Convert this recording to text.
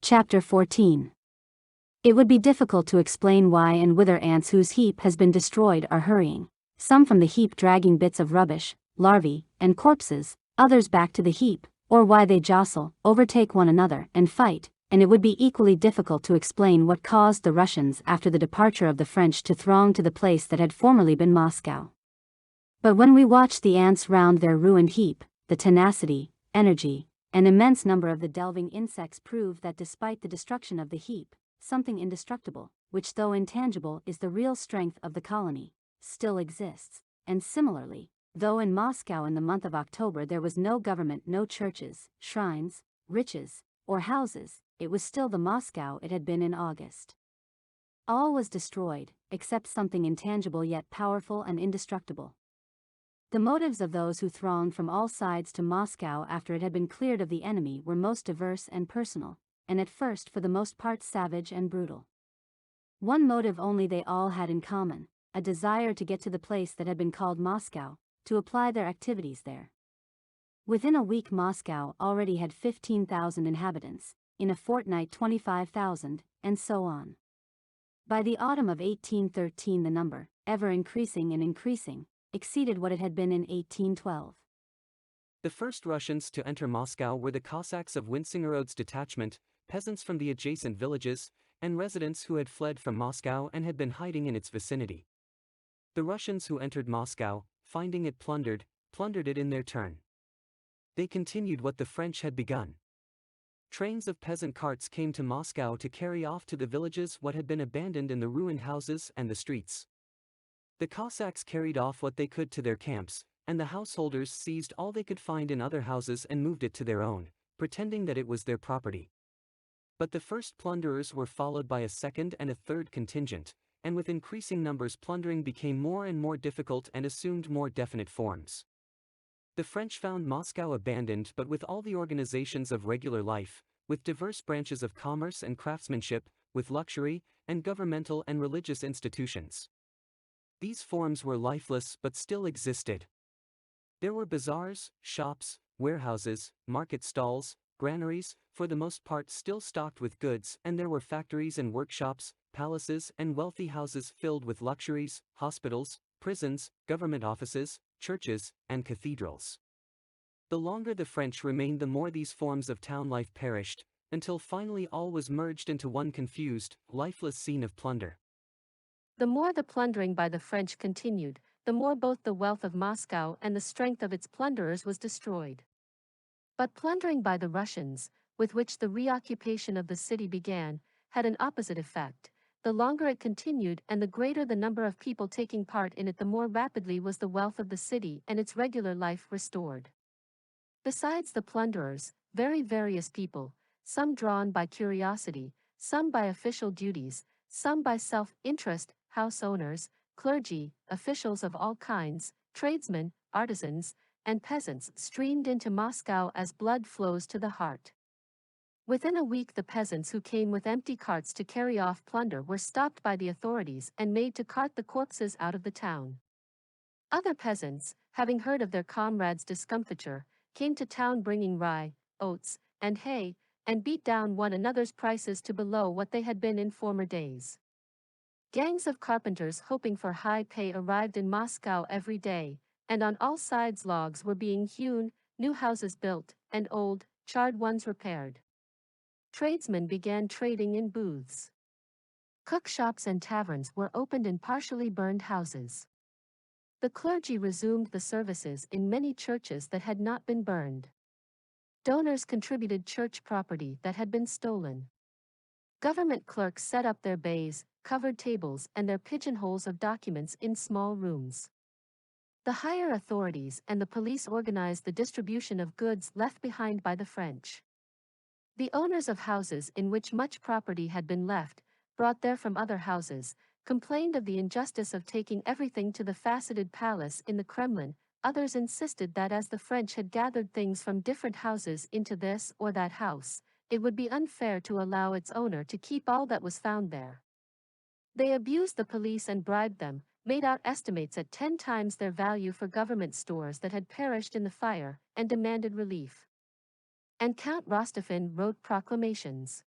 Chapter 14. It would be difficult to explain why and whither ants whose heap has been destroyed are hurrying, some from the heap dragging bits of rubbish, larvae, and corpses, others back to the heap, or why they jostle, overtake one another, and fight, and it would be equally difficult to explain what caused the Russians after the departure of the French to throng to the place that had formerly been Moscow. But when we watch the ants round their ruined heap, the tenacity, energy, an immense number of the delving insects prove that despite the destruction of the heap, something indestructible, which though intangible is the real strength of the colony, still exists. And similarly, though in Moscow in the month of October there was no government, no churches, shrines, riches, or houses, it was still the Moscow it had been in August. All was destroyed, except something intangible yet powerful and indestructible. The motives of those who thronged from all sides to Moscow after it had been cleared of the enemy were most diverse and personal, and at first for the most part savage and brutal. One motive only they all had in common, a desire to get to the place that had been called Moscow, to apply their activities there. Within a week Moscow already had 15,000 inhabitants, in a fortnight 25,000, and so on. By the autumn of 1813 the number, ever increasing and increasing, exceeded what it had been in 1812. The first Russians to enter Moscow were the Cossacks of Winsingerod's detachment, peasants from the adjacent villages, and residents who had fled from Moscow and had been hiding in its vicinity. The Russians who entered Moscow, finding it plundered it in their turn. They continued what the French had begun. Trains of peasant carts came to Moscow to carry off to the villages what had been abandoned in the ruined houses and the streets. The Cossacks carried off what they could to their camps, and the householders seized all they could find in other houses and moved it to their own, pretending that it was their property. But the first plunderers were followed by a second and a third contingent, and with increasing numbers plundering became more and more difficult and assumed more definite forms. The French found Moscow abandoned but with all the organizations of regular life, with diverse branches of commerce and craftsmanship, with luxury, and governmental and religious institutions. These forms were lifeless but still existed. There were bazaars, shops, warehouses, market stalls, granaries, for the most part still stocked with goods, and there were factories and workshops, palaces and wealthy houses filled with luxuries, hospitals, prisons, government offices, churches, and cathedrals. The longer the French remained the more these forms of town life perished, until finally all was merged into one confused, lifeless scene of plunder. The more the plundering by the French continued, the more both the wealth of Moscow and the strength of its plunderers was destroyed. But plundering by the Russians, with which the reoccupation of the city began, had an opposite effect. The longer it continued and the greater the number of people taking part in it, the more rapidly was the wealth of the city and its regular life restored. Besides the plunderers, very various people, some drawn by curiosity, some by official duties, some by self-interest, house owners, clergy, officials of all kinds, tradesmen, artisans, and peasants streamed into Moscow as blood flows to the heart. Within a week the peasants who came with empty carts to carry off plunder were stopped by the authorities and made to cart the corpses out of the town. Other peasants, having heard of their comrades' discomfiture, came to town bringing rye, oats, and hay, and beat down one another's prices to below what they had been in former days. Gangs of carpenters hoping for high pay arrived in Moscow every day, and on all sides logs were being hewn, new houses built, and old, charred ones repaired. Tradesmen began trading in booths. Cook shops and taverns were opened in partially burned houses. The clergy resumed the services in many churches that had not been burned. Donors contributed church property that had been stolen. Government clerks set up their bays, covered tables, and their pigeonholes of documents in small rooms. The higher authorities and the police organized the distribution of goods left behind by the French. The owners of houses in which much property had been left, brought there from other houses, complained of the injustice of taking everything to the faceted palace in the Kremlin. Others insisted that as the French had gathered things from different houses into this or that house, it would be unfair to allow its owner to keep all that was found there. They abused the police and bribed them, made out estimates at 10 times their value for government stores that had perished in the fire, and demanded relief. And Count Rostofan wrote proclamations.